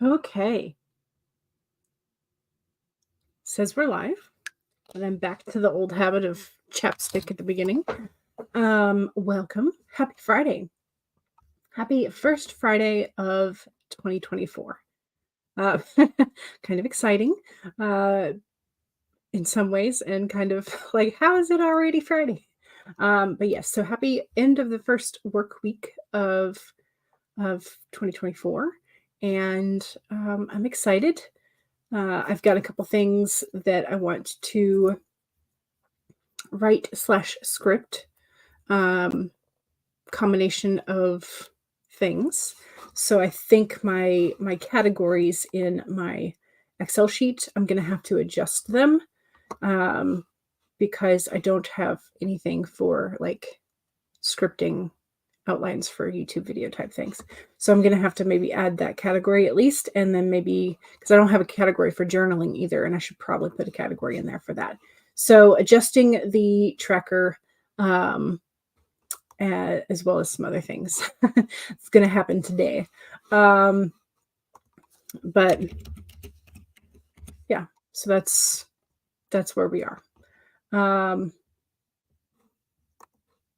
Okay. Says we're live. And I'm back to the old habit of chapstick at the beginning. Welcome. Happy Friday. Happy first Friday of 2024. Uh, kind of exciting in some ways, and kind of like, how is it already Friday? But yes, so happy end of the first work week of 2024. And I'm excited. I've got a couple things that I want to write slash script, combination of things. So I think my categories in my Excel sheet, I'm going to have to adjust them, um, because I don't have anything for like scripting outlines for YouTube video type things. So I'm going to have to maybe add that category at least. And then maybe, because I don't have a category for journaling either, and I should probably put a category in there for that. So adjusting the tracker, as well as some other things. It's going to happen today. But yeah, so that's where we are.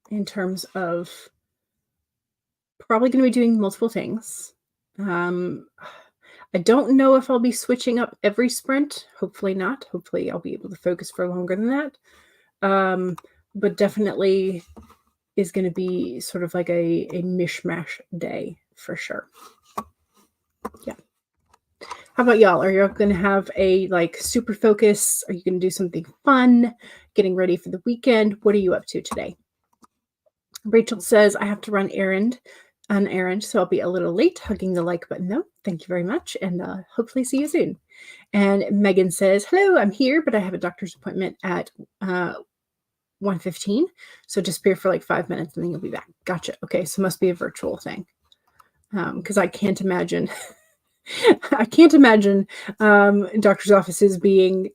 In terms of probably going to be doing multiple things. I don't know if I'll be switching up every sprint. Hopefully not. Hopefully I'll be able to focus for longer than that. But definitely is going to be sort of like a mishmash day for sure. Yeah. How about y'all? Are you going to have a like super focus? Are you going to do something fun? Getting ready for the weekend? What are you up to today? Rachel says, I have to run an errand, so I'll be a little late. Hugging the like button though. Thank you very much, and hopefully see you soon. And Megan says, hello, I'm here, but I have a doctor's appointment at 1:15, so disappear for like 5 minutes and then you'll be back. Gotcha. Okay, so must be a virtual thing, because I can't imagine I can't imagine doctor's offices being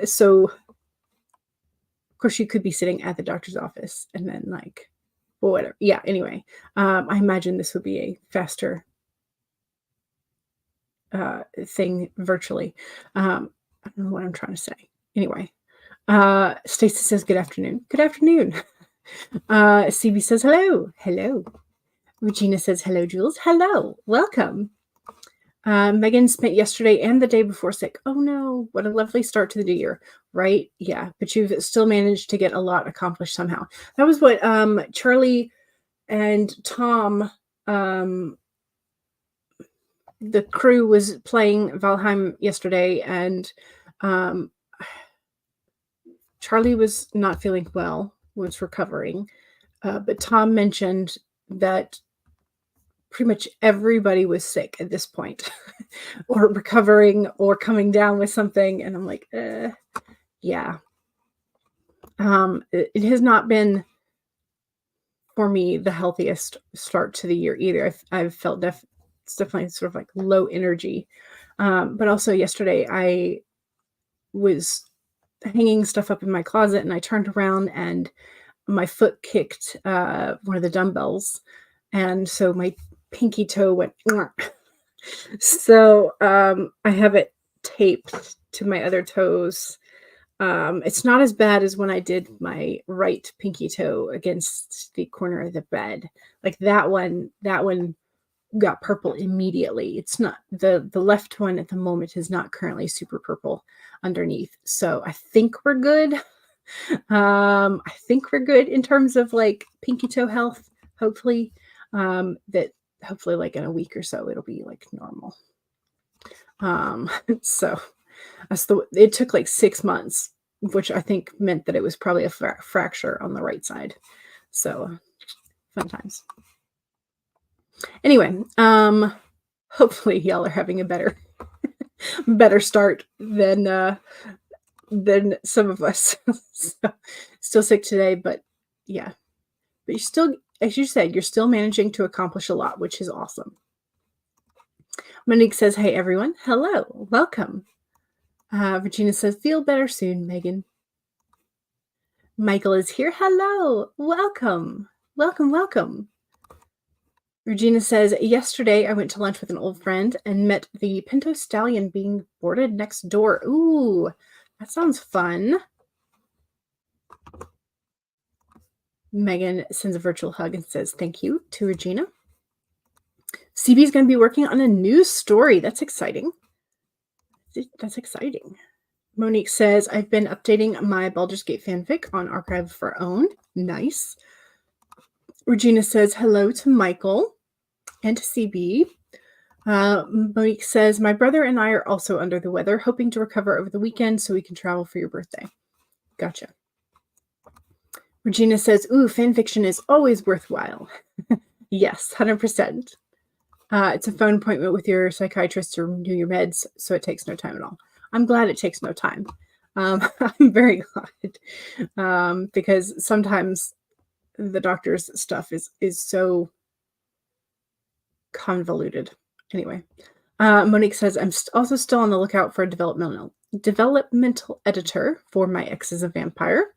so. Of course, you could be sitting at the doctor's office and then like, well, whatever. Yeah. Anyway, I imagine this would be a faster thing virtually. I don't know what I'm trying to say. Anyway, Stacy says good afternoon. Good afternoon. CB says hello. Hello. Regina says hello, Jules. Hello. Welcome. Megan spent yesterday and the day before sick. Oh no, what a lovely start to the year, right? Yeah, but you've still managed to get a lot accomplished somehow. That was what Charlie and Tom, the crew was playing Valheim yesterday, and Charlie was not feeling well, was recovering, but Tom mentioned that pretty much everybody was sick at this point or recovering or coming down with something. And I'm like, yeah. It has not been for me the healthiest start to the year either. I've felt it's definitely sort of like low energy. But also yesterday I was hanging stuff up in my closet and I turned around and my foot kicked one of the dumbbells. And so my pinky toe went. So I have it taped to my other toes. It's not as bad as when I did my right pinky toe against the corner of the bed. Like that one got purple immediately. It's not the left one at the moment is not currently super purple underneath. So I think we're good. I think we're good in terms of like pinky toe health. Hopefully, that hopefully like in a week or so it'll be like normal. So it took like 6 months, which I think meant that it was probably a fracture on the right side. So fun times. Anyway, hopefully y'all are having a better start than some of us. So, still sick today, but yeah. But you still, as you said, you're still managing to accomplish a lot, which is awesome. Monique says, hey, everyone. Hello. Welcome. Regina says, feel better soon, Megan. Michael is here. Hello. Welcome. Welcome, welcome. Regina says, yesterday I went to lunch with an old friend and met the Pinto Stallion being boarded next door. Ooh, that sounds fun. Megan sends a virtual hug and says thank you to Regina. CB is going to be working on a new story. That's exciting. That's exciting. Monique says, I've been updating my Baldur's Gate fanfic on Archive of Our Own. Nice. Regina says hello to Michael and to CB. Monique says, my brother and I are also under the weather, hoping to recover over the weekend so we can travel for your birthday. Gotcha. Regina says, ooh, fanfiction is always worthwhile. Yes, 100%. It's a phone appointment with your psychiatrist to renew your meds, so it takes no time at all. I'm glad it takes no time. I'm very glad because sometimes the doctor's stuff is so convoluted. Anyway, Monique says, I'm also still on the lookout for a developmental editor for My Ex is a Vampire.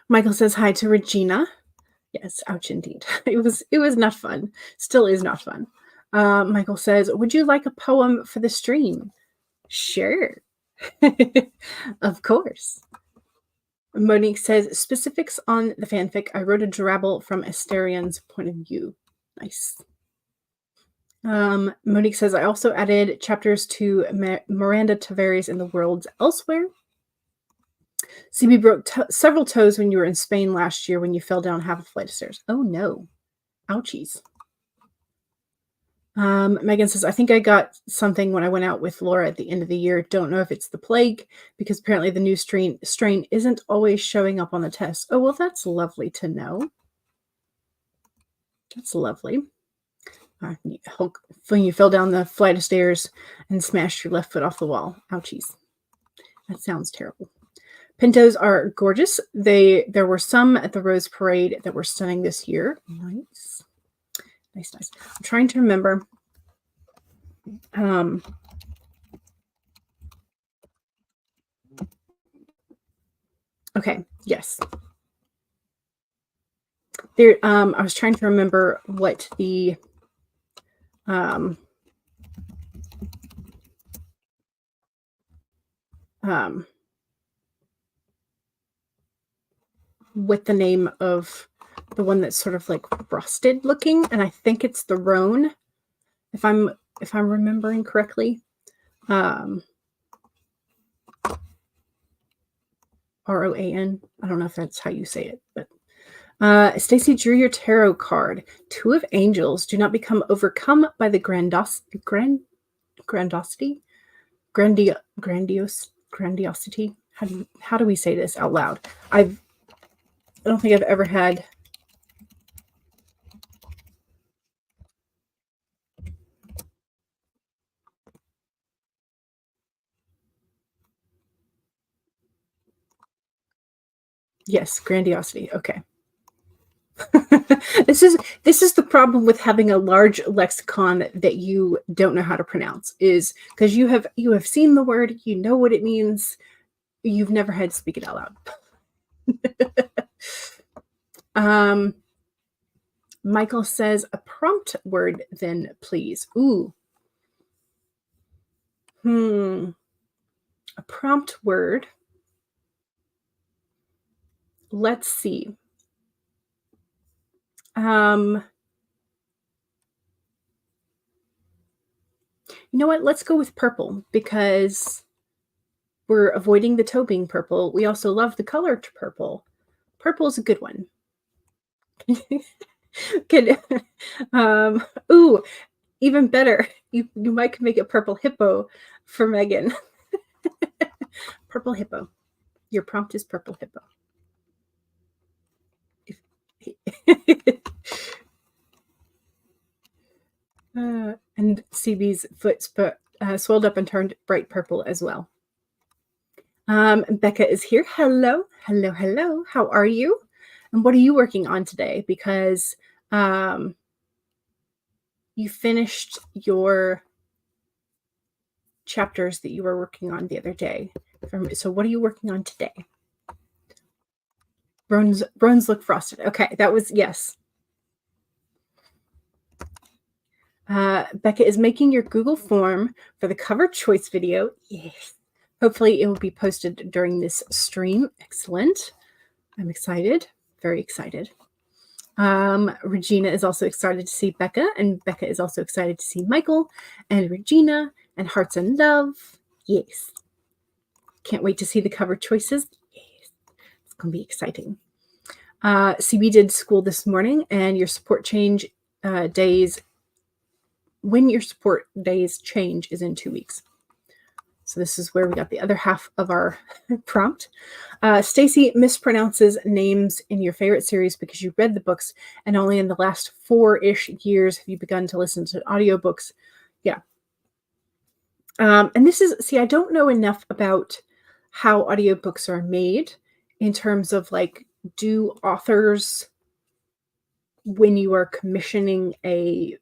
Michael says hi to Regina. Yes, ouch indeed. It was not fun. Still is not fun. Michael says, would you like a poem for the stream? Sure. Of course. Monique says, specifics on the fanfic. I wrote a drabble from Asterian's point of view. Nice. Monique says, I also added chapters to Miranda Tavares in the Worlds Elsewhere. CB broke several toes when you were in Spain last year when you fell down half a flight of stairs. Oh, no. Ouchies. Megan says, I think I got something when I went out with Laura at the end of the year. Don't know if it's the plague because apparently the new strain isn't always showing up on the test. Oh, well, that's lovely to know. That's lovely. When you fell down the flight of stairs and smashed your left foot off the wall. Ouchies. That sounds terrible. Pintos are gorgeous. There were some at the Rose Parade that were stunning this year. Nice. Nice. I'm trying to remember. Okay, yes. There. I was trying to remember what the with the name of the one that's sort of like frosted looking, and I think it's the Roan, if I'm remembering correctly. ROAN. I don't know if that's how you say it, but Stacy drew your tarot card. Two of Angels. Do not become overcome by the grandiosity. How do we say this out loud? I don't think I've ever had. Yes, grandiosity. Okay. This is the problem with having a large lexicon that you don't know how to pronounce, is because you have seen the word, you know what it means, you've never had to speak it out loud. Michael says, a prompt word then, please. Ooh. A prompt word. Let's see. You know what? Let's go with purple because we're avoiding the toe being purple. We also love the color purple. Purple is a good one. Ooh, even better. You might make it purple hippo for Megan. Purple hippo. Your prompt is purple hippo. And CB's foot swelled up and turned bright purple as well. Becca is here. Hello. How are you? And what are you working on today? Because you finished your chapters that you were working on the other day. So what are you working on today? Roans look frosted. Okay, that was, yes. Becca is making your Google form for the cover choice video. Yes. Hopefully it will be posted during this stream. Excellent. I'm excited. Very excited. Regina is also excited to see Becca, and Becca is also excited to see Michael and Regina and Hearts and Love. Yes. Can't wait to see the cover choices. Yes. It's going to be exciting. CB did school this morning, and your support change days, when your support days change, is in 2 weeks. So this is where we got the other half of our prompt. Stacy mispronounces names in your favorite series because you read the books, and only in the last 4-ish years have you begun to listen to audiobooks. Yeah. And this is, see, I don't know enough about how audiobooks are made in terms of like, do authors, when you are commissioning a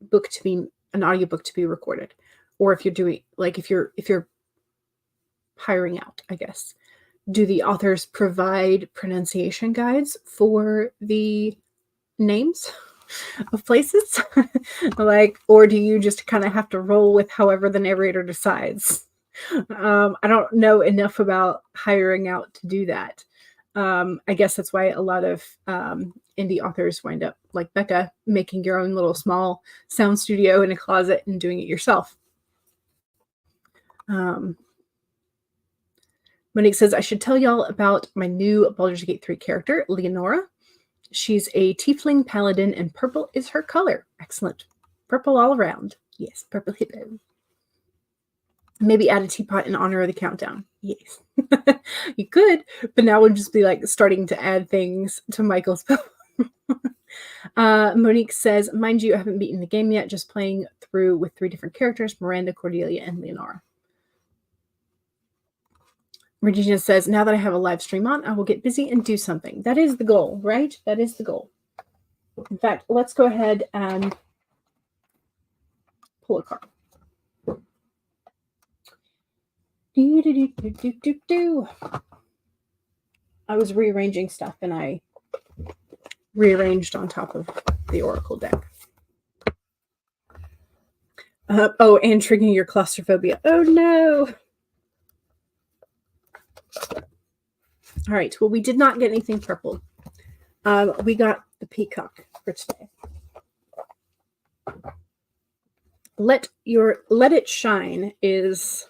book to be an audiobook to be recorded, or if you're doing, like, if you're hiring out, I guess, do the authors provide pronunciation guides for the names of places? Like, or do you just kind of have to roll with however the narrator decides? I don't know enough about hiring out to do that. I guess that's why a lot of indie authors wind up, like Becca, making your own little small sound studio in a closet and doing it yourself. Monique says, I should tell y'all about my new Baldur's Gate 3 character, Leonora. She's a tiefling paladin, and purple is her color. Excellent. Purple all around. Yes, purple hippo. Maybe add a teapot in honor of the countdown. Yes. You could, but now we'll just be like starting to add things to Michael's Monique says, mind you, I haven't beaten the game yet, just playing through with 3 different characters, Miranda, Cordelia, and Leonora. Regina says, now that I have a live stream on, I will get busy and do something. That is the goal, right? That is the goal. In fact, let's go ahead and pull a card. I was rearranging stuff, and I rearranged on top of the Oracle deck. Oh, and triggering your claustrophobia. Oh, no. All right. Well, we did not get anything purple. We got the peacock for today. Let it shine is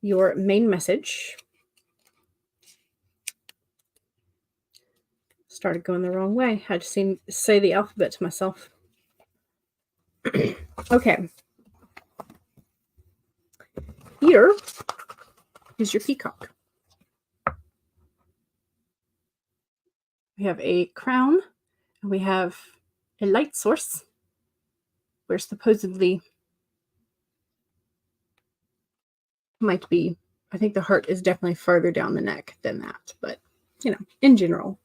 your main message. Started going the wrong way. Had to say the alphabet to myself. Okay. Here is your peacock. We have a crown, and we have a light source, where supposedly might be, I think the heart is definitely farther down the neck than that, but, you know, in general.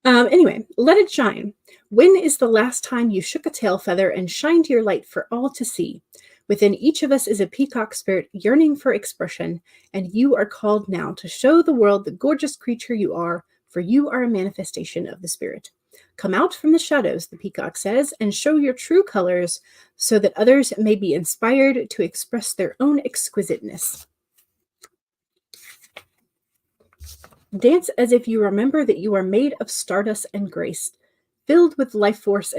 Anyway, let it shine. When is the last time you shook a tail feather and shined your light for all to see? Within each of us is a peacock spirit yearning for expression, and you are called now to show the world the gorgeous creature you are, for you are a manifestation of the spirit. Come out from the shadows, the peacock says, and show your true colors so that others may be inspired to express their own exquisiteness. Dance as if you remember that you are made of stardust and grace, filled with life force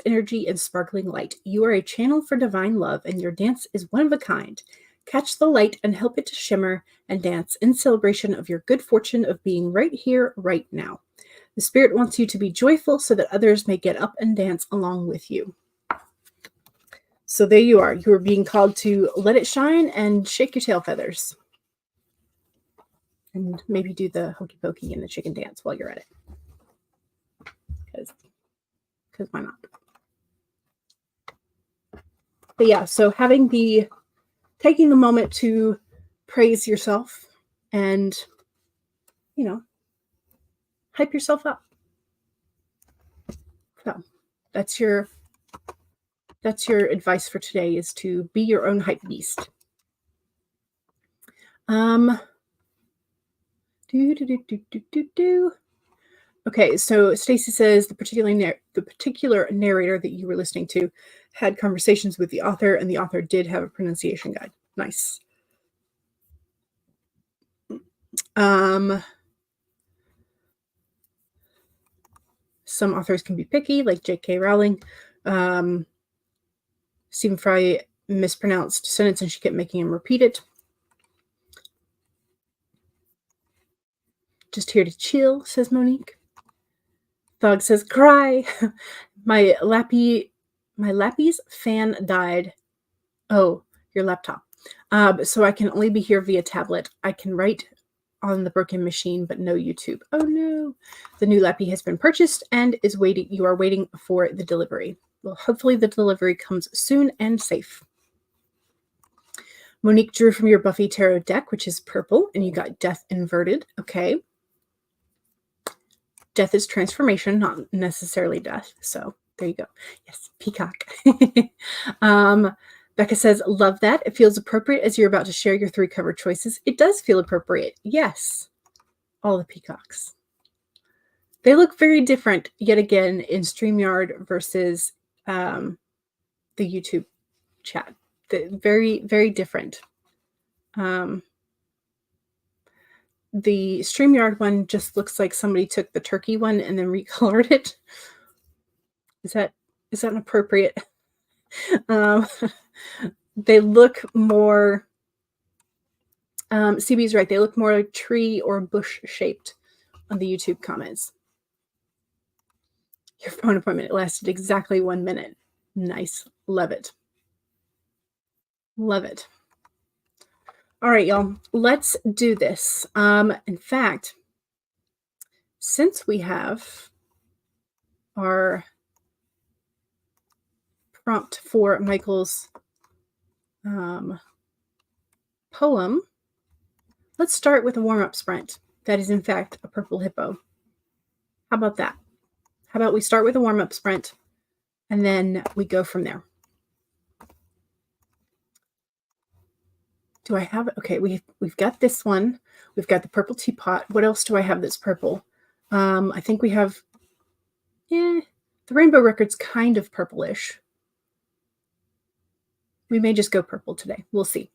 energy and sparkling light. You are a channel for divine love, and your dance is one of a kind. Catch the light and help it to shimmer and dance in celebration of your good fortune of being right here, right now. The spirit wants you to be joyful so that others may get up and dance along with you. So there you are. You are being called to let it shine and shake your tail feathers. And maybe do the hokey pokey and the chicken dance while you're at it. Because why not? But yeah, so taking the moment to praise yourself and, you know, hype yourself up. So that's your advice for today, is to be your own hype beast. Okay, so Stacy says the particular narrator that you were listening to had conversations with the author, and the author did have a pronunciation guide. Nice. Some authors can be picky, like J.K. Rowling. Stephen Fry mispronounced a sentence and she kept making him repeat it. Just here to chill, says Monique. Thog says, cry. My Lappy's fan died. Oh, your laptop. So I can only be here via tablet. I can write on the broken machine, but no YouTube. Oh no. The new Lappy has been purchased and is waiting. You are waiting for the delivery. Well, hopefully the delivery comes soon and safe. Monique drew from your Buffy Tarot deck, which is purple, and you got Death inverted. Okay. Death is transformation, not necessarily death. So there you go. Yes, peacock. Becca says, love that. It feels appropriate as you're about to share your 3 cover choices. It does feel appropriate. Yes. All the peacocks. They look very different, yet again, in StreamYard versus the YouTube chat. Very, very different. The StreamYard one just looks like somebody took the turkey one and then recolored it. Is that an appropriate? They look more, CB's right, they look more tree or bush shaped on the YouTube comments. Your phone appointment, it lasted exactly 1 minute. Nice. Love it. Love it. All right, y'all, let's do this. In fact, since we have our prompt for Michael's poem, let's start with a warm-up sprint. That is, in fact, a purple hippo. How about that? How about we start with a warm-up sprint, and then we go from there. Do I have it? Okay, we've got this one. We've got the purple teapot. What else do I have that's purple? I think we have, the Rainbow Record's kind of purplish. We may just go purple today. We'll see.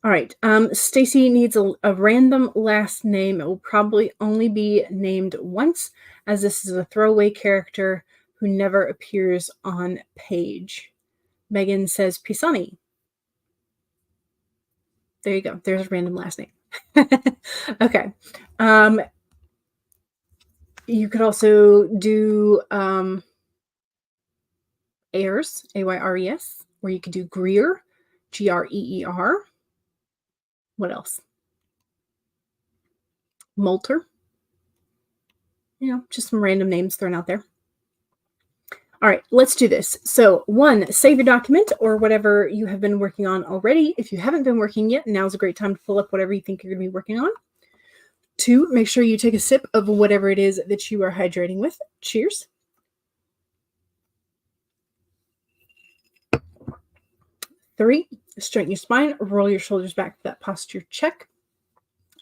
All right. Stacy needs a random last name. It will probably only be named once, as this is a throwaway character who never appears on page. Megan says Pisani. There you go. There's a random last name. Okay. You could also do Ayres, Ayres, or you could do Greer, Greer. What else? Moulter. Just some random names thrown out there. All right, let's do this. So 1, save your document or whatever you have been working on already. If you haven't been working yet, now's a great time to pull up whatever you think you're going to be working on. 2, make sure you take a sip of whatever it is that you are hydrating with. Cheers. 3, straighten your spine, roll your shoulders back for that posture check.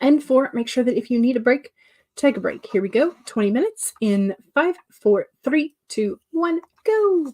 And 4, make sure that if you need a break, take a break. Here we go. 20 minutes in 5, 4, 3, 2, 1, go.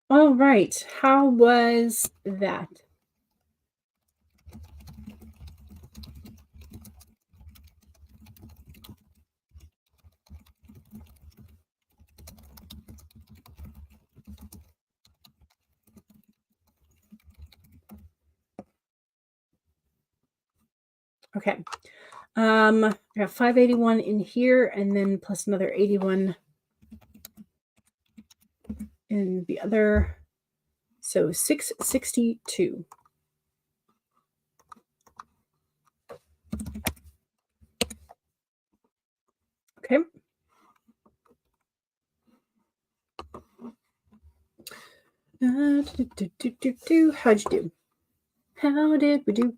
All right. How was that? Okay. I have 581 in here and then plus another 81 in the other. So 662. Okay. How'd you do? How did we do?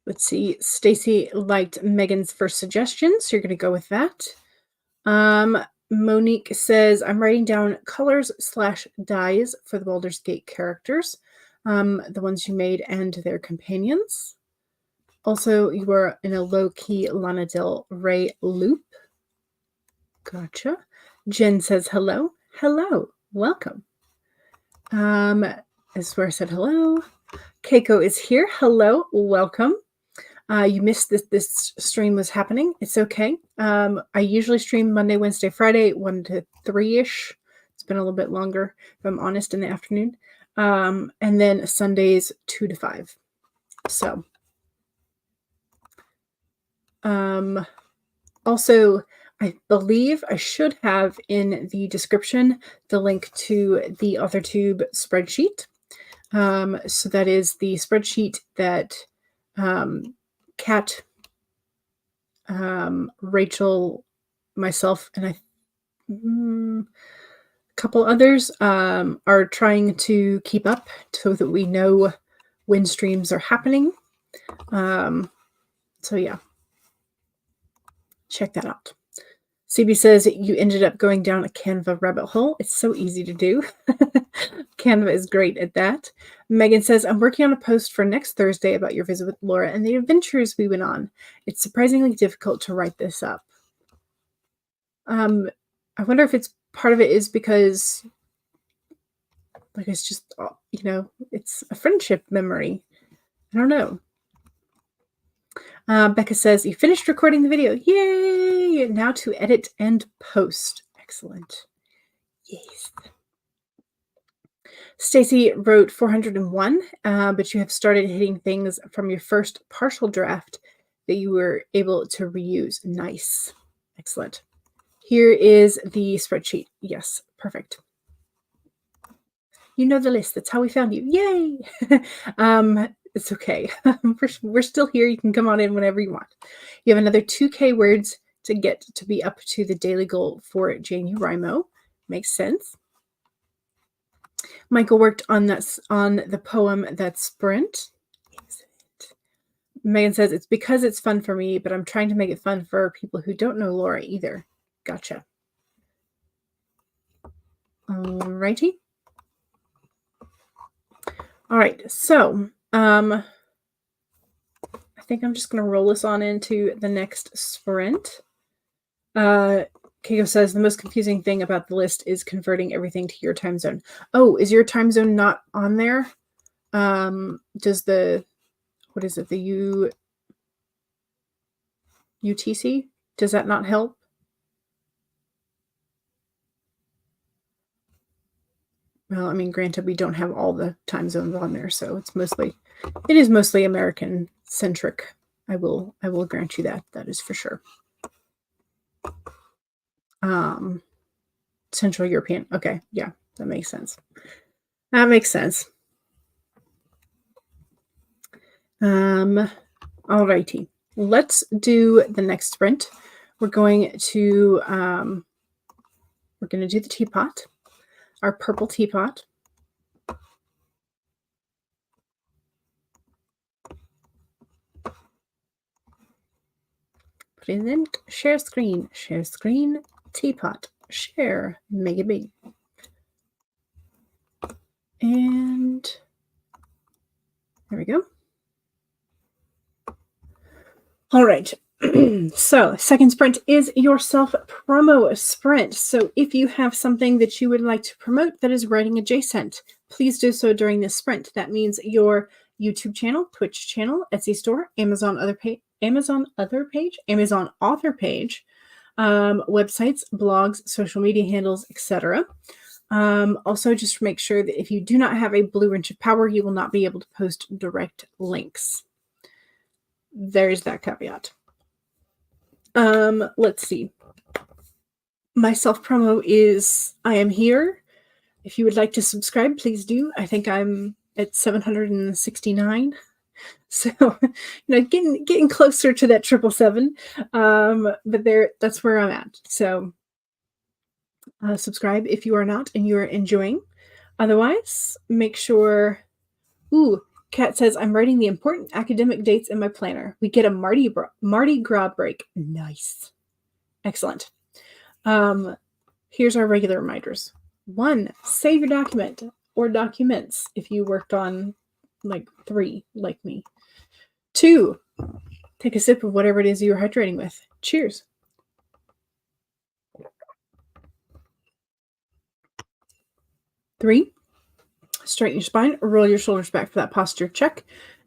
Let's see. Stacy liked Megan's first suggestion, so you're going to go with that. Monique says, I'm writing down colors slash dyes for the Baldur's Gate characters, the ones you made and their companions. Also, you were in a low-key Lana Del Rey loop. Gotcha. Jen says, hello. Hello. Welcome. This is where I said hello. Keiko is here. Hello. Welcome. You missed this stream was happening. It's okay. I usually stream Monday, Wednesday, Friday, 1 to 3-ish. It's been a little bit longer, if I'm honest, in the afternoon. And then Sundays, 2 to 5. So, also, I believe I should have in the description the link to the AuthorTube spreadsheet. So that is the spreadsheet that Kat, Rachel, myself, and a couple others are trying to keep up so that we know when streams are happening. So yeah, check that out. CB says you ended up going down a Canva rabbit hole. It's so easy to do. Canva is great at that. Megan says, I'm working on a post for next Thursday about your visit with Laura and the adventures we went on. It's surprisingly difficult to write this up. I wonder if it's part of it is because like it's just, it's a friendship memory. I don't know. Becca says, you finished recording the video. Yay! Now to edit and post. Excellent. Yes. Stacy wrote 401, but you have started hitting things from your first partial draft that you were able to reuse. Nice. Excellent. Here is the spreadsheet. Yes, perfect. You know the list. That's how we found you. Yay! It's okay. We're still here. You can come on in whenever you want. You have another 2K words to get to be up to the daily goal for Jane Urimo. Makes sense. Michael worked on the poem That Sprint. Excellent. Megan says, it's because it's fun for me, but I'm trying to make it fun for people who don't know Laura either. Gotcha. Alrighty. All right, so I think I'm just going to roll this on into the next sprint. Keiko says, the most confusing thing about the list is converting everything to your time zone. Oh, is your time zone not on there? Does the, what is it, the UTC? Does that not help? Well, I mean, granted, we don't have all the time zones on there, so it is mostly American centric. I will grant you that. That is for sure. Central European. Okay, yeah, that makes sense. That makes sense. Alrighty, let's do the next sprint. We're going to do the teapot, our purple teapot. Put it in, share screen, teapot, share, make it big. And All right. So, second sprint is your self promo sprint. So, if you have something that you would like to promote that is writing adjacent, please do so during this sprint. That means your YouTube channel, Twitch channel, Etsy store, Amazon author page, websites, blogs, social media handles, etc. Also, just make sure that if you do not have a blue wrench of power, you will not be able to post direct links. There's that caveat. Let's see. My self promo is I am here. If you would like to subscribe, please do. I think I'm at 769. So, getting closer to that 777. But that's where I'm at. So, subscribe if you are not and you are enjoying. Otherwise, make sure. Ooh, Kat says I'm writing the important academic dates in my planner. We get a Mardi Gras break. Nice. Excellent. Here's our regular reminders. 1, save your document or documents if you worked on like 3, like me. 2, take a sip of whatever it is you're hydrating with. Cheers. 3, straighten your spine, roll your shoulders back for that posture check.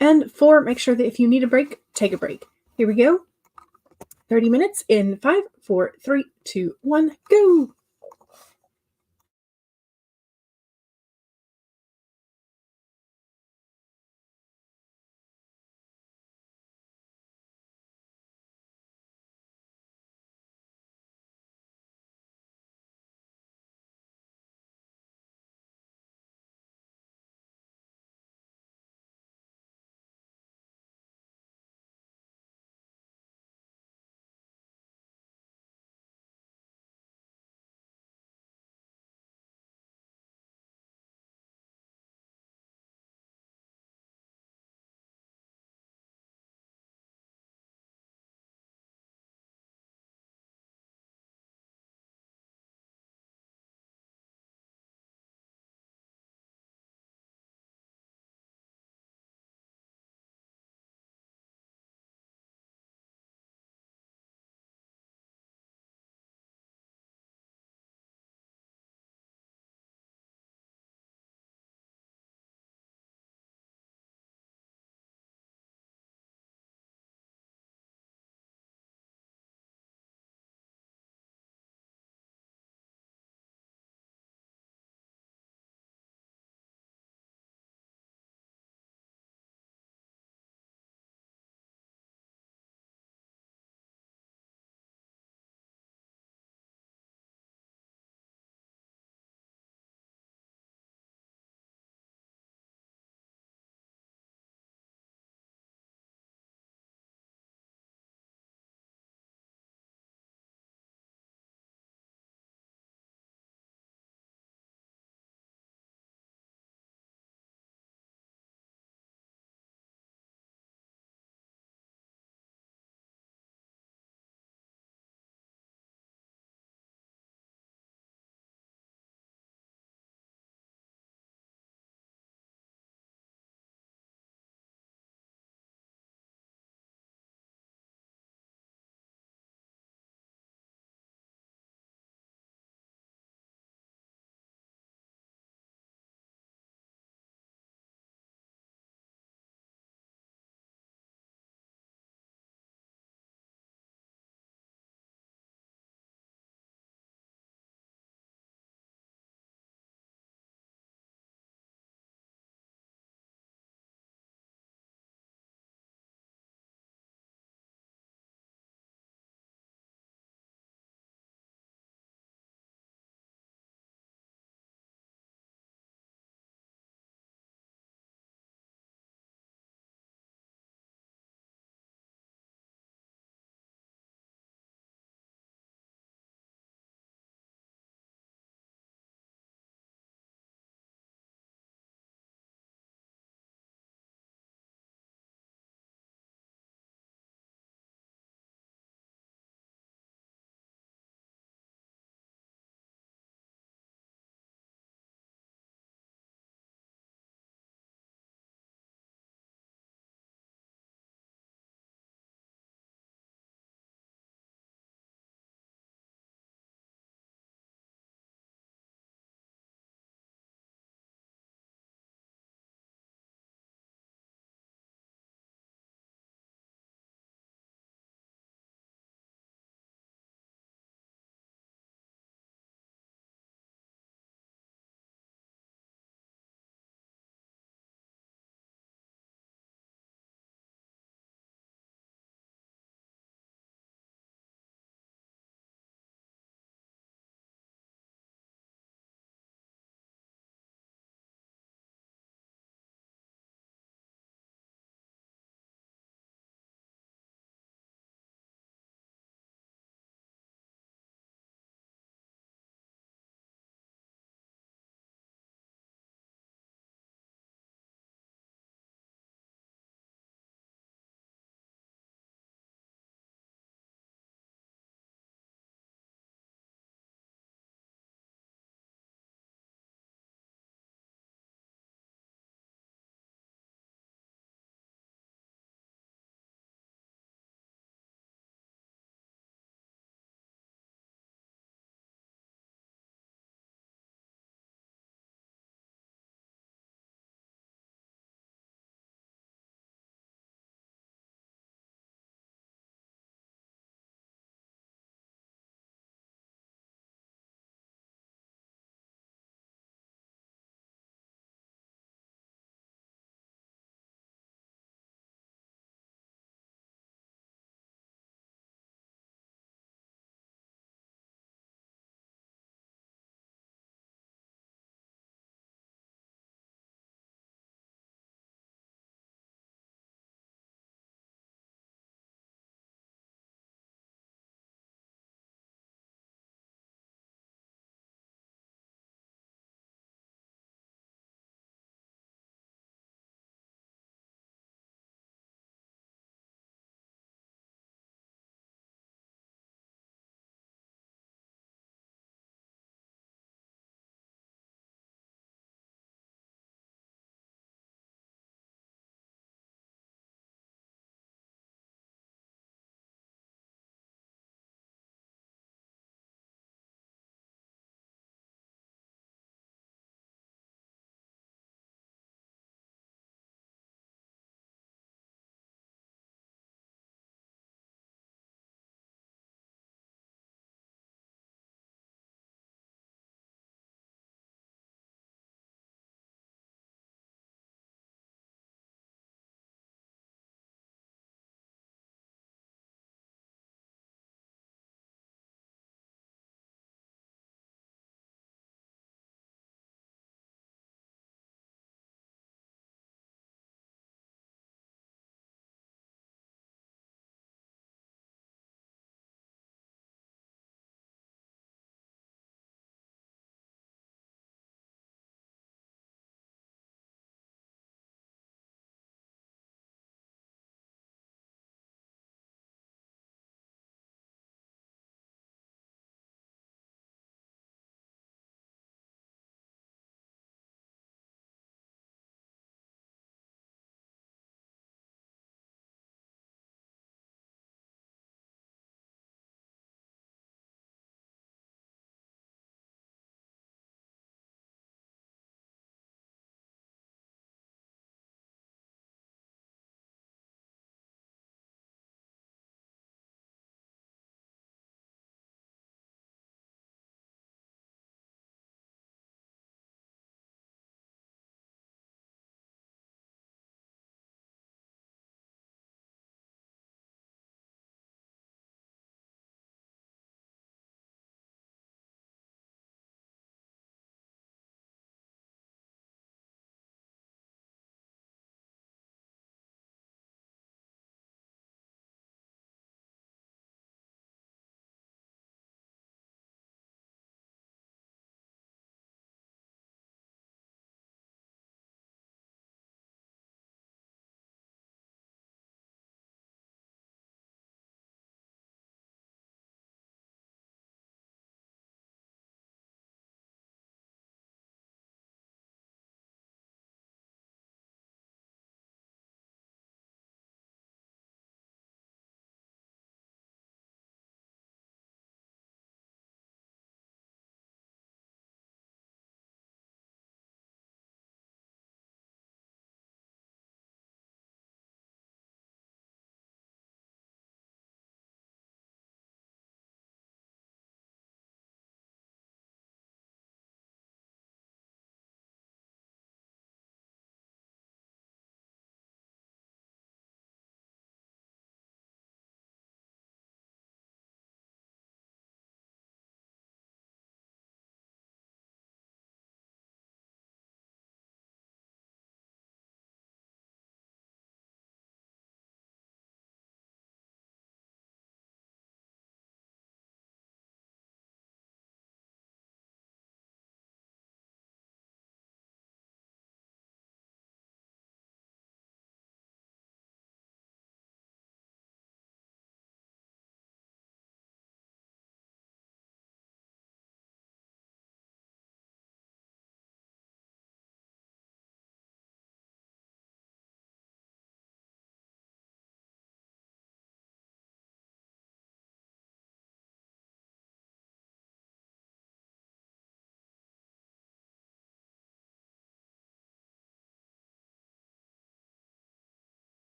And 4, make sure that if you need a break, take a break. Here we go. 30 minutes in 5, 4, 3, 2, 1, go.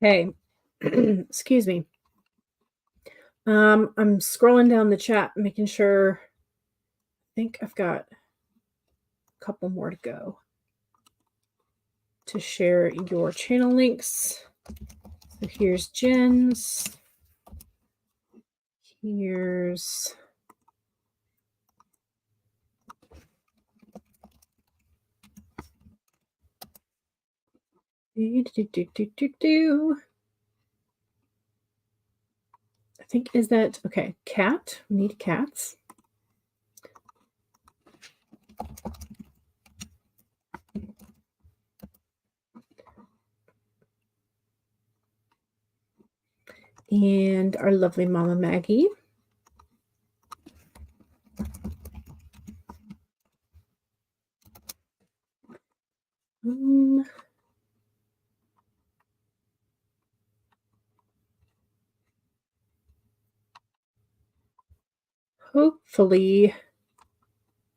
Okay. Excuse me. I'm scrolling down the chat, making sure. I think I've got a couple more to go to share your channel links. So here's Jen's. Here's I think is that okay, cat. We need cats. And our lovely Mama Maggie.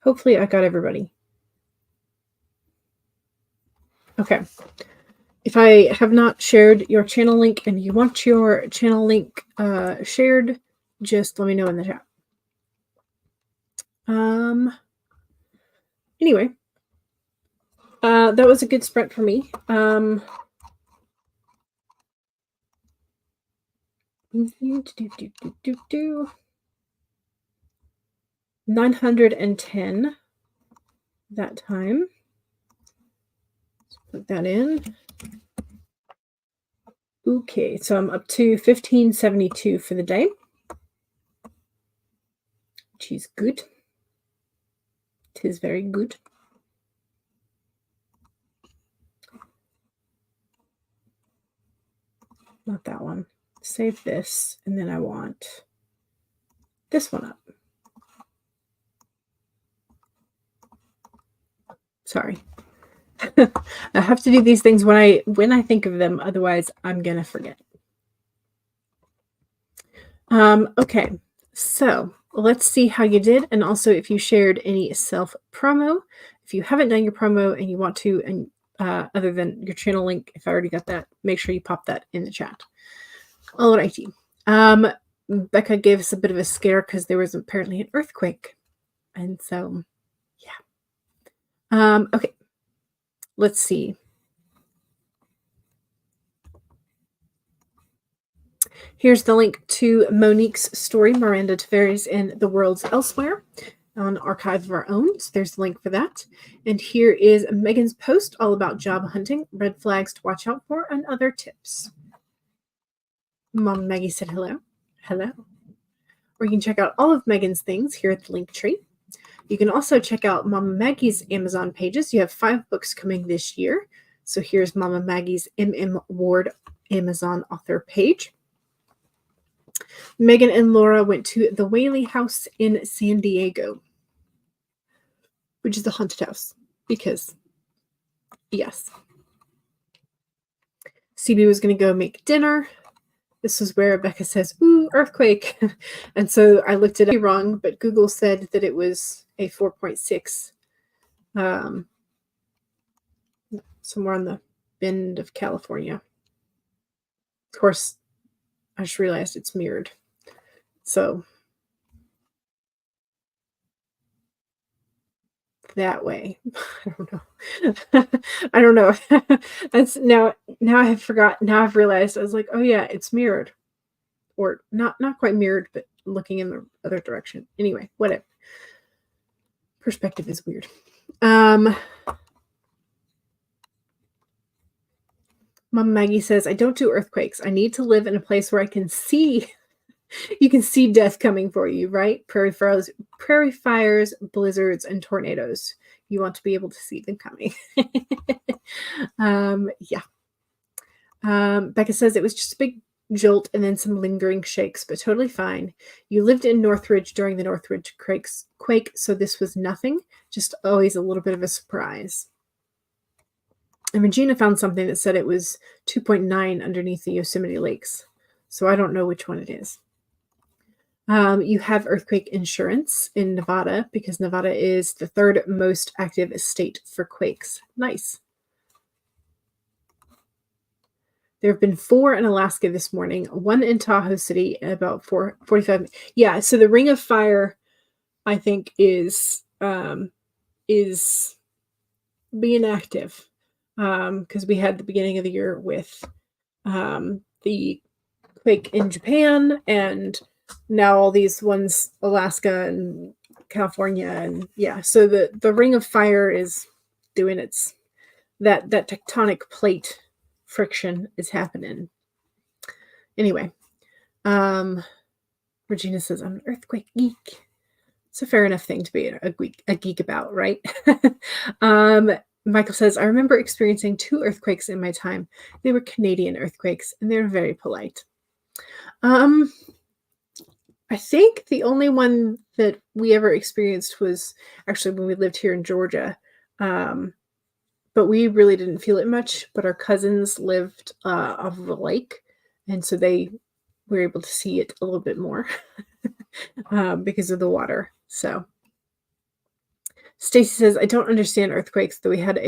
Hopefully I got everybody. Okay. If I have not shared your channel link and you want your channel link shared, just let me know in the chat. Anyway, that was a good sprint for me. 910 that time. Let's put that in. Okay, so I'm up to 1572 for the day, which is good. It is very good. Not that one. Save this, and then I want this one up. Sorry. I have to do these things when I think of them, otherwise I'm gonna forget. Okay, so let's see how you did, and also if you shared any self promo. If you haven't done your promo and you want to, and other than your channel link, if I already got that, make sure you pop that in the chat. All right. Becca gave us a bit of a scare because there was apparently an earthquake, and so yeah. Okay. Let's see. Here's the link to Monique's story, Miranda Tavares and the Worlds Elsewhere, on Archive of Our Own. So there's the link for that. And here is Megan's post all about job hunting, red flags to watch out for, and other tips. Mom Maggie said hello. Hello. Or you can check out all of Megan's things here at the link tree. You can also check out Mama Maggie's Amazon pages. You have 5 books coming this year. So here's Mama Maggie's M.M. Ward Amazon author page. Megan and Laura went to the Whaley House in San Diego, which is a haunted house, because, yes. CB was going to go make dinner. This is where Becca says, ooh, earthquake. And so I looked it up wrong, but Google said that it was a 4.6 somewhere on the bend of California. Of course, I just realized it's mirrored. So that way. I don't know. I don't know. That's now I forgot. Now I've realized. I was like, oh yeah, it's mirrored. Or not quite mirrored, but looking in the other direction. Anyway, whatever. Perspective is weird. Mom Maggie says, I don't do earthquakes. I need to live in a place where I can see. You can see death coming for you, right? Prairie fires, blizzards, and tornadoes. You want to be able to see them coming. Yeah. Becca says it was just a big jolt and then some lingering shakes, but totally fine. You lived in Northridge during the Northridge quake, so this was nothing. Just always a little bit of a surprise. And Regina found something that said it was 2.9 underneath the Yosemite Lakes. So I don't know which one it is. You have earthquake insurance in Nevada because Nevada is the 3rd most active state for quakes. Nice. There have been 4 in Alaska this morning, 1 in Tahoe City, and about 45. Yeah, so the Ring of Fire, I think, is being active, because we had the beginning of the year with the quake in Japan, and now all these ones, Alaska and California, and yeah, so the Ring of Fire is doing its that tectonic plate friction is happening. Anyway, Regina says, I'm an earthquake geek. It's a fair enough thing to be a geek about, right? Michael says, I remember experiencing 2 earthquakes in my time. They were Canadian earthquakes, and they were very polite. I think the only one that we ever experienced was actually when we lived here in Georgia. But we really didn't feel it much. But our cousins lived off of a lake, and so they were able to see it a little bit more because of the water. So Stacy says, I don't understand earthquakes, though we had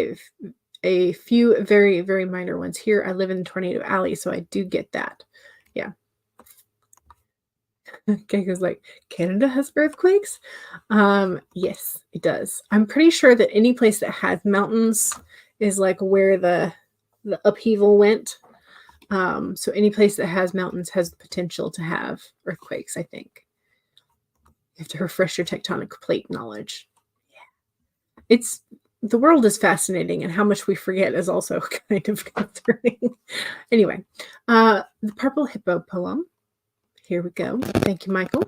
a few very, very minor ones here. I live in Tornado Alley, so I do get that. Yeah. Keiko's like, Canada has earthquakes? Yes, it does. I'm pretty sure that any place that has mountains is like where the upheaval went. So any place that has mountains has the potential to have earthquakes, I think. You have to refresh your tectonic plate knowledge. Yeah. The world is fascinating, and how much we forget is also kind of concerning. Anyway, the Purple Hippo poem. Here we go. Thank you, Michael.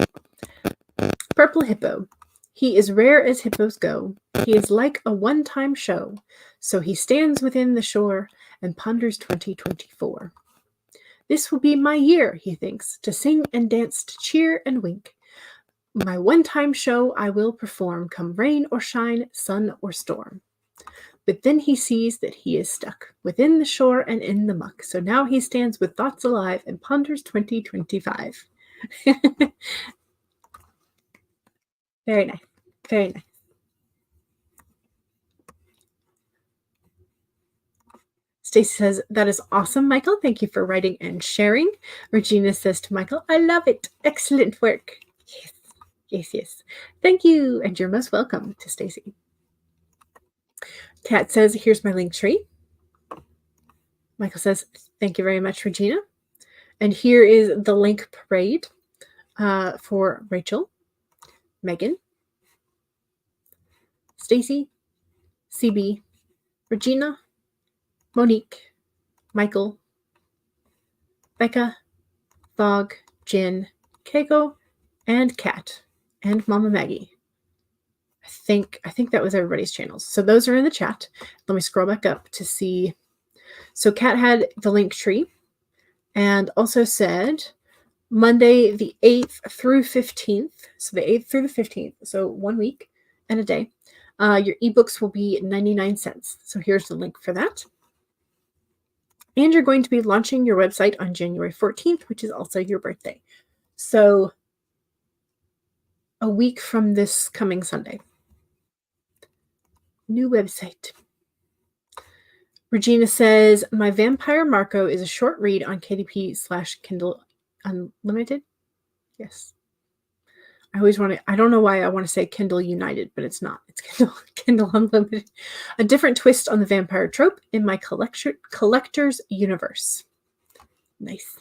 Purple Hippo. He is rare as hippos go. He is like a one-time show. So he stands within the shore and ponders 2024. This will be my year, he thinks, to sing and dance, to cheer and wink. My one-time show I will perform, come rain or shine, sun or storm. But then he sees that he is stuck within the shore and in the muck. So now he stands with thoughts alive and ponders 2025. Very nice. Very nice. Stacy says, that is awesome, Michael. Thank you for writing and sharing. Regina says to Michael, I love it. Excellent work. Yes, yes, yes. Thank you. And you're most welcome to Stacy. Kat says, here's my link tree. Michael says, thank you very much, Regina. And here is the link parade for Rachel, Megan, Stacy, CB, Regina, Monique, Michael, Becca, Thog, Jen, Keiko, and Kat, and Mama Maggie. I think that was everybody's channels. So those are in the chat. Let me scroll back up to see. So Kat had the link tree and also said Monday the 8th through 15th. So the 8th through the 15th. So 1 week and a day. Your ebooks will be 99 cents. So here's the link for that. And you're going to be launching your website on January 14th, which is also your birthday. So a week from this coming Sunday. New website. Regina says, my Vampire Marco is a short read on KDP/Kindle Unlimited. Yes. I don't know why I want to say Kindle United, but it's not. It's Kindle Unlimited. A different twist on the vampire trope in my collector's universe. Nice.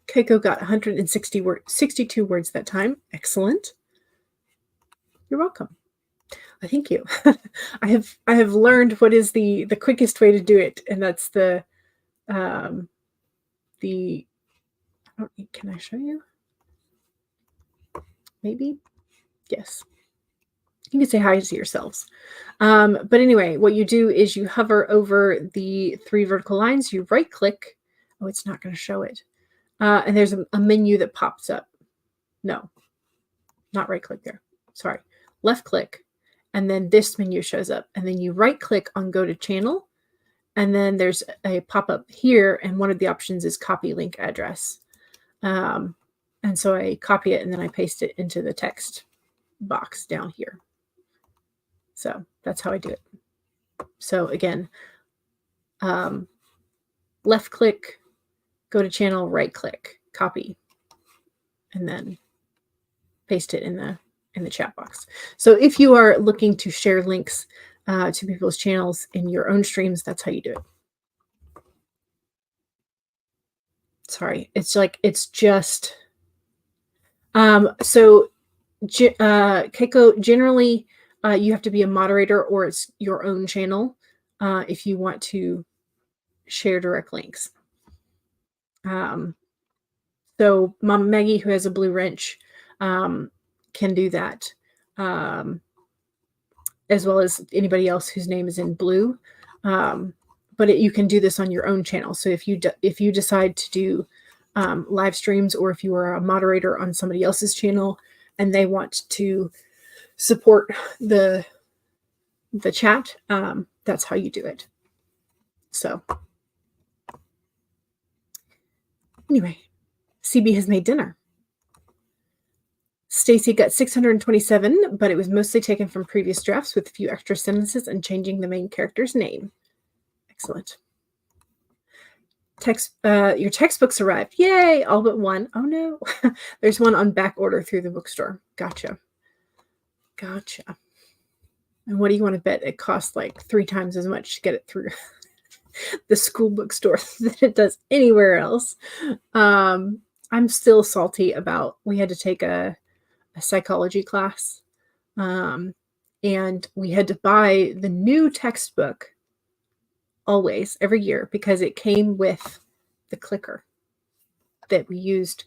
Keiko got 62 words that time. Excellent. You're welcome. Thank you. I have learned what is the quickest way to do it, and that's can I show you? Maybe? Yes. You can say hi to yourselves. But anyway, what you do is you hover over the 3 vertical lines, you right click. Oh, it's not going to show it. And there's a menu that pops up. No, not right click there. Sorry. Left click. And then this menu shows up. And then you right click on go to channel. And then there's a pop-up here. And one of the options is copy link address. And so I copy it and then I paste it into the text box down here. So that's how I do it. So again, left click, go to channel, right click, copy, and then paste it in the chat box. So if you are looking to share links to people's channels in your own streams, that's how you do it. Sorry, it's just so Keiko, generally you have to be a moderator or it's your own channel if you want to share direct links. So Mama Maggie, who has a blue wrench, can do that, as well as anybody else whose name is in blue. But you can do this on your own channel. So if you decide to do live streams, or if you are a moderator on somebody else's channel and they want to support the chat, that's how you do it. So anyway, CB has made dinner. Stacy got 627, but it was mostly taken from previous drafts with a few extra sentences and changing the main character's name. Excellent. Your textbooks arrived. Yay! All but one. Oh no. There's one on back order through the bookstore. Gotcha. And what do you want to bet? It costs like 3 times as much to get it through the school bookstore than it does anywhere else. I'm still salty about, we had to take a psychology class, and we had to buy the new textbook always, every year, because it came with the clicker that we used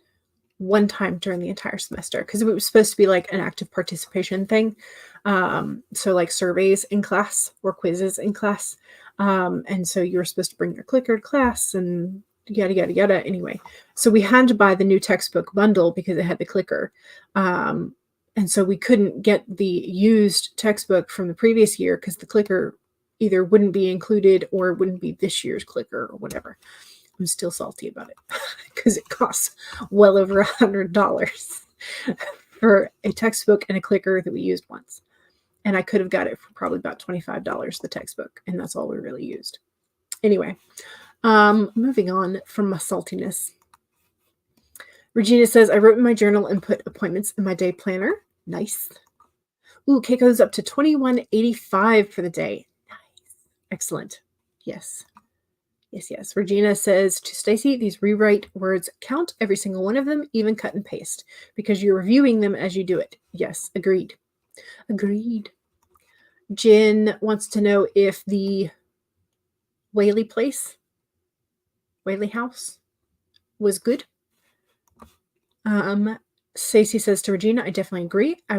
one time during the entire semester, because it was supposed to be like an active participation thing. So like surveys in class or quizzes in class. And so you were supposed to bring your clicker to class and yada, yada, yada. Anyway, so we had to buy the new textbook bundle because it had the clicker. And so we couldn't get the used textbook from the previous year because the clicker either wouldn't be included or it wouldn't be this year's clicker or whatever. I'm still salty about it because it costs well over $100 for a textbook and a clicker that we used once. And I could have got it for probably about $25, the textbook. And that's all we really used. Anyway, moving on from my saltiness. Regina says, I wrote in my journal and put appointments in my day planner. Nice. Ooh, Keiko's up to $21.85 for the day. Nice. Excellent. Yes. Yes. Regina says to Stacy, these rewrite words count, every single one of them, even cut and paste, because you're reviewing them as you do it. Yes, agreed. Jen wants to know if the Whaley House was good. Stacey says to Regina, I definitely agree. I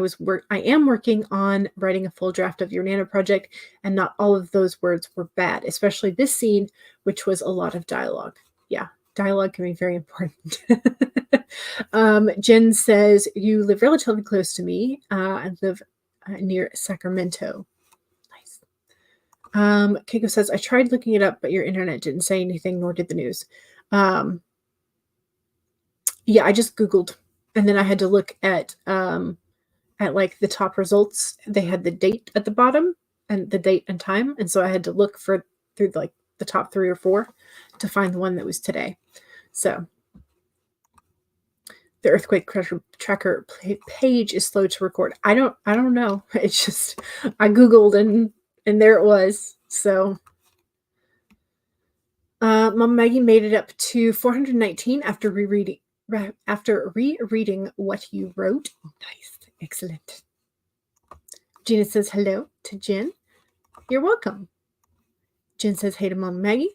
am working on writing a full draft of your Nana project, and not all of those words were bad, especially this scene, which was a lot of dialogue. Yeah, dialogue can be very important. Jen says, you live relatively close to me. I live near Sacramento. Nice. Keiko says, I tried looking it up, but your internet didn't say anything, nor did the news. Yeah, I just Googled, and then I had to look at like the top results. They had the date at the bottom and the date and time. And so I had to look through like the top 3 or 4 to find the one that was today. So the earthquake tracker page is slow to record. I don't know. It's just, I Googled and there it was. So Mom Maggie made it up to 419 after rereading what you wrote. Nice. Excellent. Gina says hello to Jen. You're welcome. Jen says hey to Mom Maggie.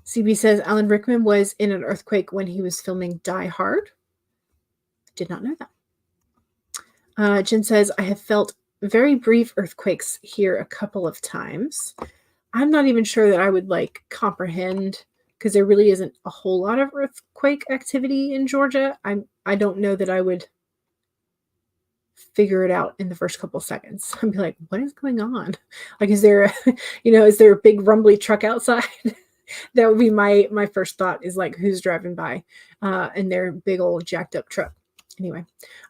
CB says Alan Rickman was in an earthquake when he was filming Die Hard. Did not know that. Jen says, I have felt very brief earthquakes here a couple of times. I'm not even sure that I would comprehend, because there really isn't a whole lot of earthquake activity in Georgia. I don't know that I would figure it out in the first couple of seconds. I'd be like, what is going on? Like, is there a big rumbly truck outside? That would be my first thought, is like, who's driving by in their big old jacked up truck. Anyway,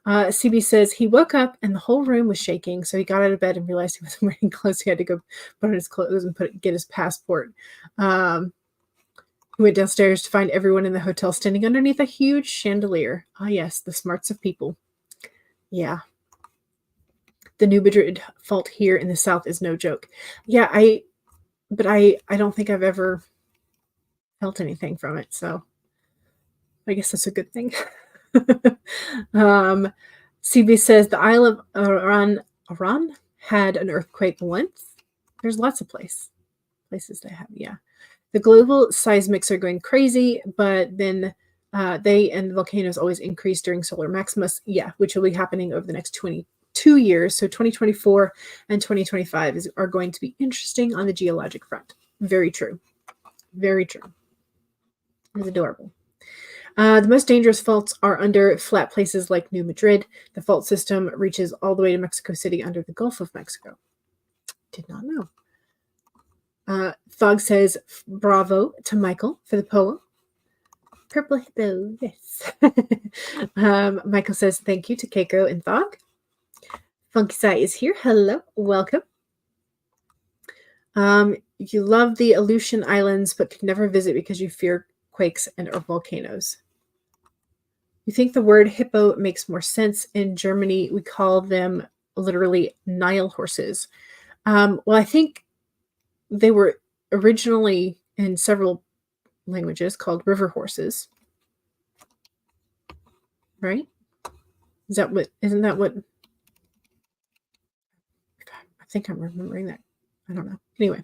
CB says he woke up and the whole room was shaking, so he got out of bed and realized he wasn't wearing clothes. He had to go put on his clothes and get his passport. He went downstairs to find everyone in the hotel standing underneath a huge chandelier. Ah, yes, the smarts of people. Yeah. The New Madrid fault here in the south is no joke. Yeah, I don't think I've ever felt anything from it, so I guess that's a good thing. CB says the Isle of Iran had an earthquake once. There's lots of places that have, yeah. The global seismics are going crazy, but then they and the volcanoes always increase during solar maximus, yeah, which will be happening over the next 22 years. So 2024 and 2025 are going to be interesting on the geologic front. Very true. Very true. It's adorable. The most dangerous faults are under flat places like New Madrid. The fault system reaches all the way to Mexico City under the Gulf of Mexico. Did not know. Thog says, bravo to Michael for the poem. Purple Hippo, yes. Michael says, thank you to Keiko and Thog. Funky Sai is here. Hello, welcome. You love the Aleutian Islands, but could never visit because you fear quakes and or volcanoes. You think the word hippo makes more sense. In Germany, we call them literally Nile horses. Well, I think they were originally in several languages called river horses. Right? Isn't that what? I think I'm remembering that. I don't know. Anyway.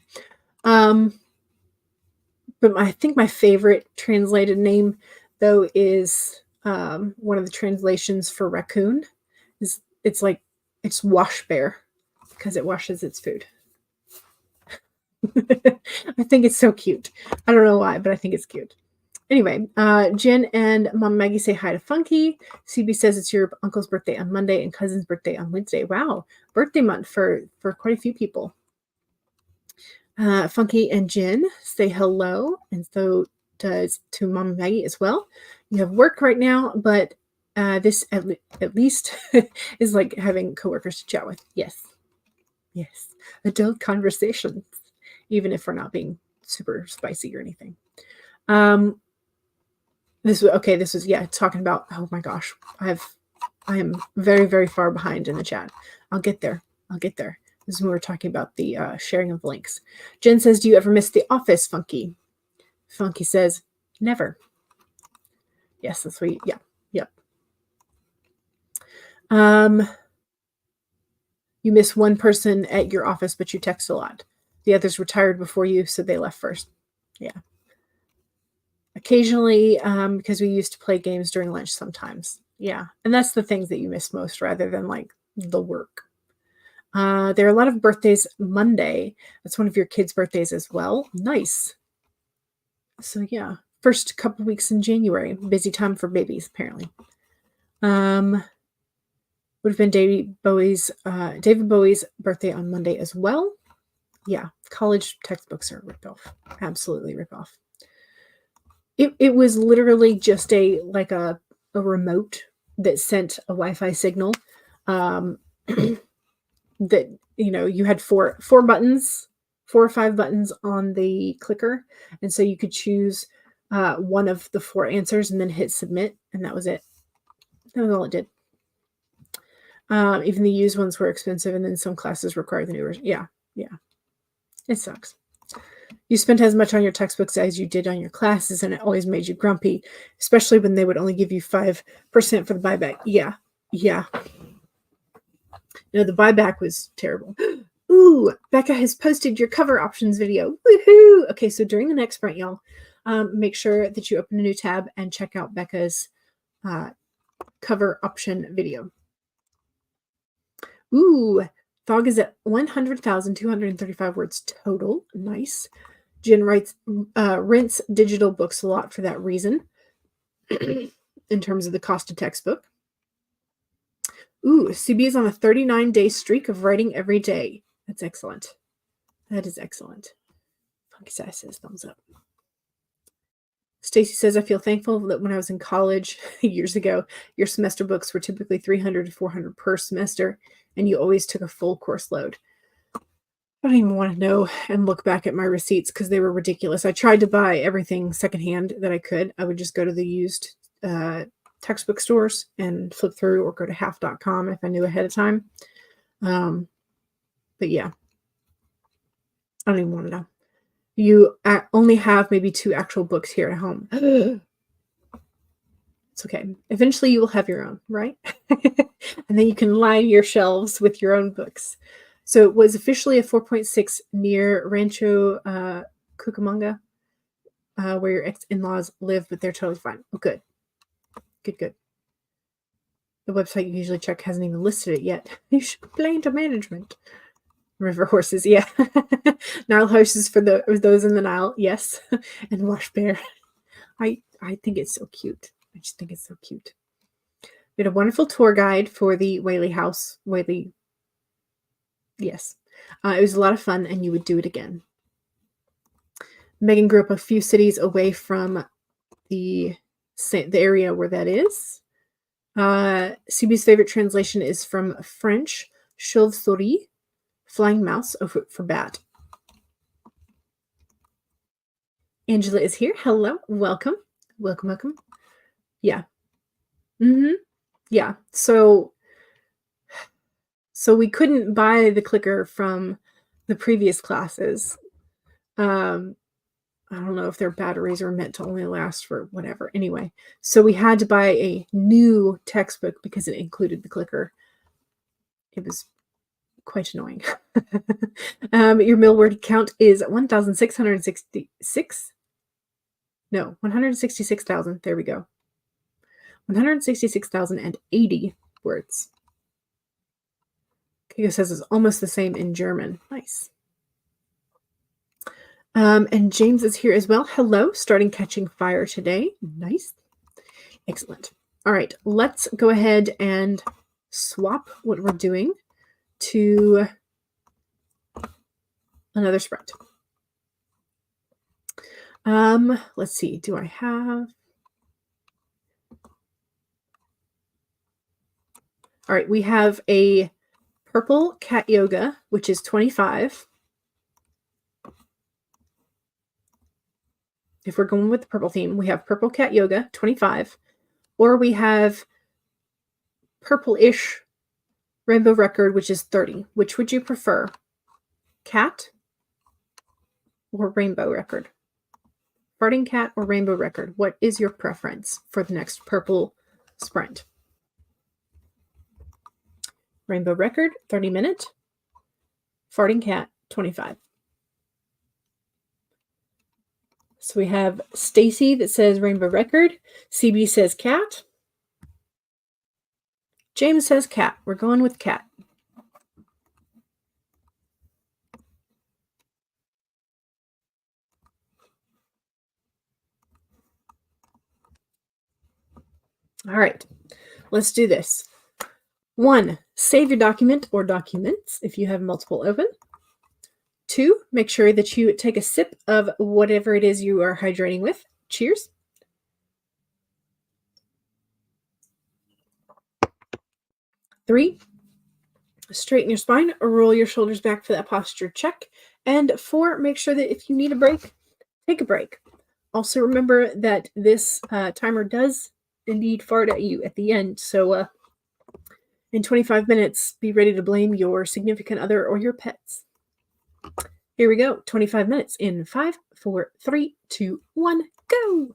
But I think my favorite translated name, though, is one of the translations for raccoon. It's wash bear because it washes its food. I think it's so cute. I don't know why, but I think it's cute. Anyway, Jen and Mom Maggie say hi to Funky. CB says it's your uncle's birthday on Monday and cousin's birthday on Wednesday. Wow, birthday month for quite a few people. Funky and Jen say hello, and so does to Mom Maggie as well. You have work right now, but this at least is like having coworkers to chat with. Yes, adult conversations, even if we're not being super spicy or anything. This was talking about, oh my gosh, I am very, very far behind in the chat. I'll get there. This is when we're talking about the sharing of links. Jen says, do you ever miss The Office, Funky? Funky says, never. Yes, that's what yep. You miss one person at your office, but you text a lot. The others retired before you, so they left first. Yeah. Occasionally, because we used to play games during lunch sometimes. Yeah. And that's the things that you miss most rather than like the work. There are a lot of birthdays Monday. That's one of your kids' birthdays as well. Nice. So yeah, first couple weeks in January. Busy time for babies, apparently. Would have been David Bowie's birthday on Monday as well. Yeah, college textbooks are ripped off. Absolutely rip off. It was literally just a remote that sent a Wi-Fi signal. That you had four buttons, 4 or 5 buttons on the clicker, and so you could choose one of the 4 answers and then hit submit, and that was it. That was all it did. Even the used ones were expensive, and then some classes require the new version. Yeah. It sucks. You spent as much on your textbooks as you did on your classes, and it always made you grumpy, especially when they would only give you 5% for the buyback. Yeah. The buyback was terrible. Ooh, Becca has posted your cover options video. Woohoo! Okay, so during the next sprint, y'all, make sure that you open a new tab and check out Becca's cover option video. Ooh, Thog is at 100,235 words total. Nice. Jen writes, rents digital books a lot for that reason in terms of the cost of textbook. Ooh, CB is on a 39-day streak of writing every day. That's excellent. That is excellent. Funky Sass says thumbs up. Stacy says, I feel thankful that when I was in college years ago, your semester books were typically 300 to 400 per semester, and you always took a full course load. I don't even want to know and look back at my receipts because they were ridiculous. I tried to buy everything secondhand that I could. I would just go to the used textbook stores and flip through, or go to half.com if I knew ahead of time. But yeah, I don't even want to know. You only have maybe 2 actual books here at home. It's okay. Eventually you will have your own, right? And then you can line your shelves with your own books. So it was officially a 4.6 near Rancho Cucamonga, where your ex-in-laws live, but they're totally fine. Oh, good. Good. The website you usually check hasn't even listed it yet. You should complain to management. River horses, yeah. Nile horses for those in the Nile, yes. And wash bear. I think it's so cute. I just think it's so cute. We had a wonderful tour guide for the Whaley house. Whaley, yes. It was a lot of fun, and you would do it again. Megan grew up a few cities away from the area where that is. CB's favorite translation is from French, chauve-souris, flying mouse, for bat. Angela is here. Hello. Welcome. Welcome. Yeah. Yeah. So we couldn't buy the clicker from the previous classes. I don't know if their batteries are meant to only last for whatever. Anyway, so we had to buy a new textbook because it included the clicker. It was quite annoying. Your mill word count is 1,666. No, 166,000. There we go. 166,080 words. Kiko says it's almost the same in German. Nice. And James is here as well. Hello, starting Catching Fire today. Nice. Excellent. All right, let's go ahead and swap what we're doing to another sprint. Let's see. Do I have... All right, we have a purple cat yoga, which is 25. If we're going with the purple theme, we have purple cat yoga, 25. Or we have purple-ish rainbow record, which is 30. Which would you prefer? Cat or rainbow record? Farting cat or rainbow record? What is your preference for the next purple sprint? Rainbow record, 30 minute. Farting cat, 25. So we have Stacy that says rainbow record. CB says cat. James says cat. We're going with cat. All right, let's do this. 1, save your document or documents if you have multiple open. 2, make sure that you take a sip of whatever it is you are hydrating with. Cheers. 3, straighten your spine or roll your shoulders back for that posture check. And 4, make sure that if you need a break, take a break. Also remember that this timer does indeed fart at you at the end. So in 25 minutes, be ready to blame your significant other or your pets. Here we go. 25 minutes in 5, 4, 3, 2, 1, go.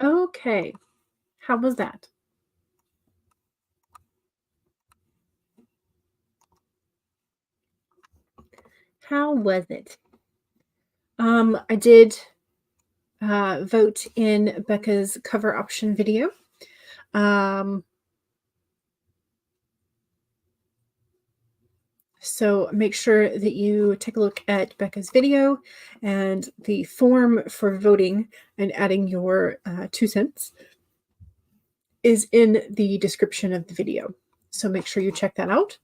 Okay. How was that? How was it? I did vote in Becca's cover option video. Um, so make sure that you take a look at Becca's video, and the form for voting and adding your 2 cents is in the description of the video. So make sure you check that out.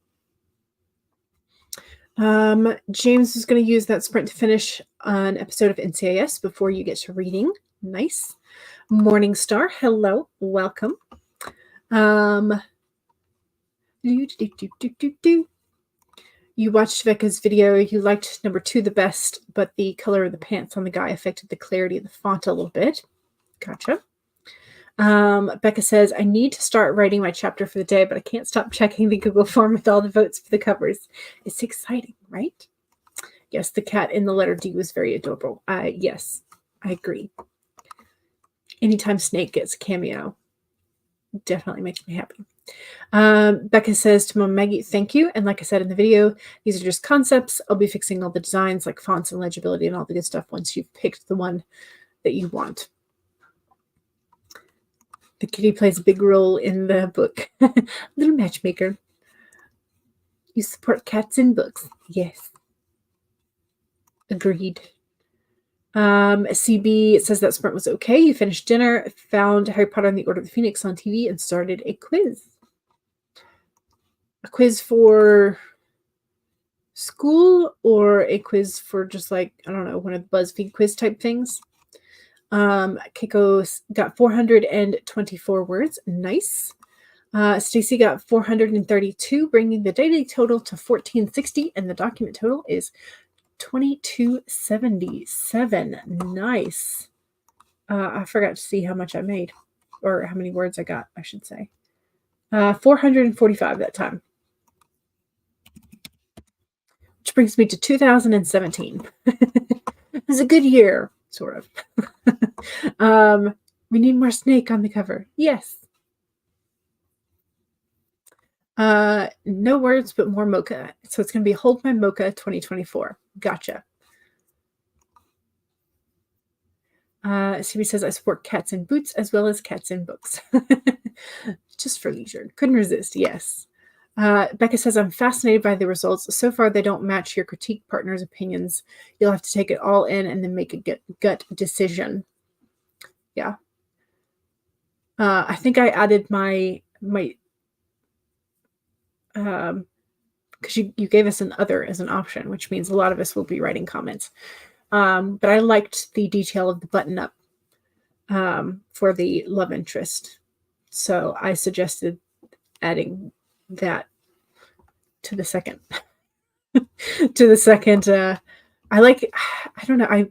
James is going to use that sprint to finish an episode of NCIS before you get to reading. Nice. Morningstar, hello, welcome. You watched Becca's video. You liked number 2 the best, but the color of the pants on the guy affected the clarity of the font a little bit. Gotcha. Becca says, I need to start writing my chapter for the day, but I can't stop checking the Google form with all the votes for the covers. It's exciting, right? Yes, the cat in the letter D was very adorable. Yes, I agree. Anytime Snake gets a cameo, definitely makes me happy. Becca says to Mom Maggie, thank you. And like I said in the video, these are just concepts. I'll be fixing all the designs like fonts and legibility and all the good stuff once you've picked the one that you want. The kitty plays a big role in the book. Little matchmaker. You support cats in books. Yes. Agreed. CB says that sprint was okay. You finished dinner, found Harry Potter and the Order of the Phoenix on TV, and started a quiz. A quiz for school or a quiz for just like, I don't know, one of the BuzzFeed quiz type things. Keiko got 424 words. Nice. Stacy got 432, bringing the daily total to 1460, and the document total is 2277. Nice. I forgot to see how much I made, or how many words I got, I should say. 445 that time. Which brings me to 2017. It was a good year, sort of. We need more Snake on the cover. Yes. No words, but more mocha. So it's going to be Hold My Mocha 2024. Gotcha. CB says, I support cats in boots as well as cats in books. Just for leisure. Couldn't resist. Yes. Becca says, I'm fascinated by the results. So far, they don't match your critique partner's opinions. You'll have to take it all in and then make a gut decision. Yeah. I think I added my because you gave us an other as an option, which means a lot of us will be writing comments. But I liked the detail of the button up for the love interest. So I suggested adding that to the second. I don't know.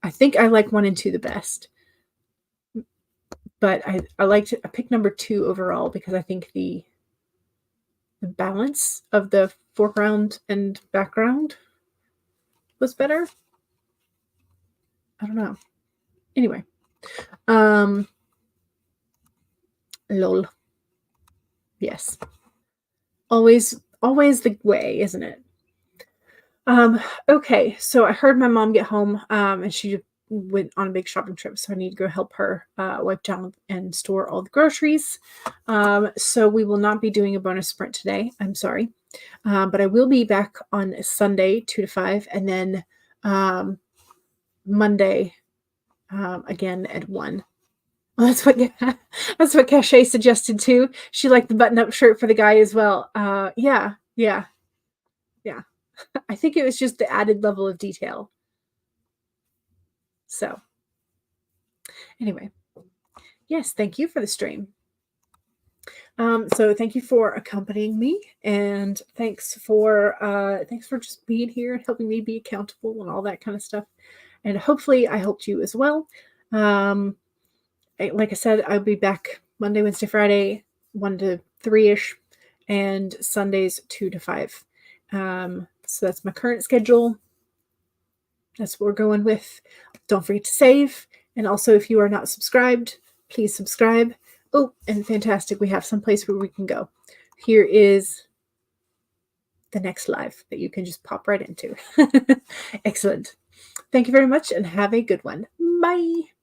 I think I like 1 and 2 the best. But I picked number 2 overall because I think the balance of the foreground and background was better. I don't know. Anyway. Lol. Yes. Always the way, isn't it? Okay, so I heard my mom get home, and she went on a big shopping trip, so I need to go help her wipe down and store all the groceries. So we will not be doing a bonus sprint today. I'm sorry. But I will be back on Sunday, 2 to 5, and then Monday again at 1. Well, that's what Cachet suggested too. She liked the button-up shirt for the guy as well. Yeah. I think it was just the added level of detail. So, anyway, yes, thank you for the stream. So thank you for accompanying me, and thanks for just being here and helping me be accountable and all that kind of stuff. And hopefully, I helped you as well. Like I said, I'll be back Monday, Wednesday, Friday, 1 to 3-ish, and Sundays 2 to 5. So that's my current schedule. That's what we're going with. Don't forget to save. And also, if you are not subscribed, Please subscribe. Oh, and fantastic. We have some place where we can go. Here is the next live that you can just pop right into. Excellent. Thank you very much and have a good one. Bye.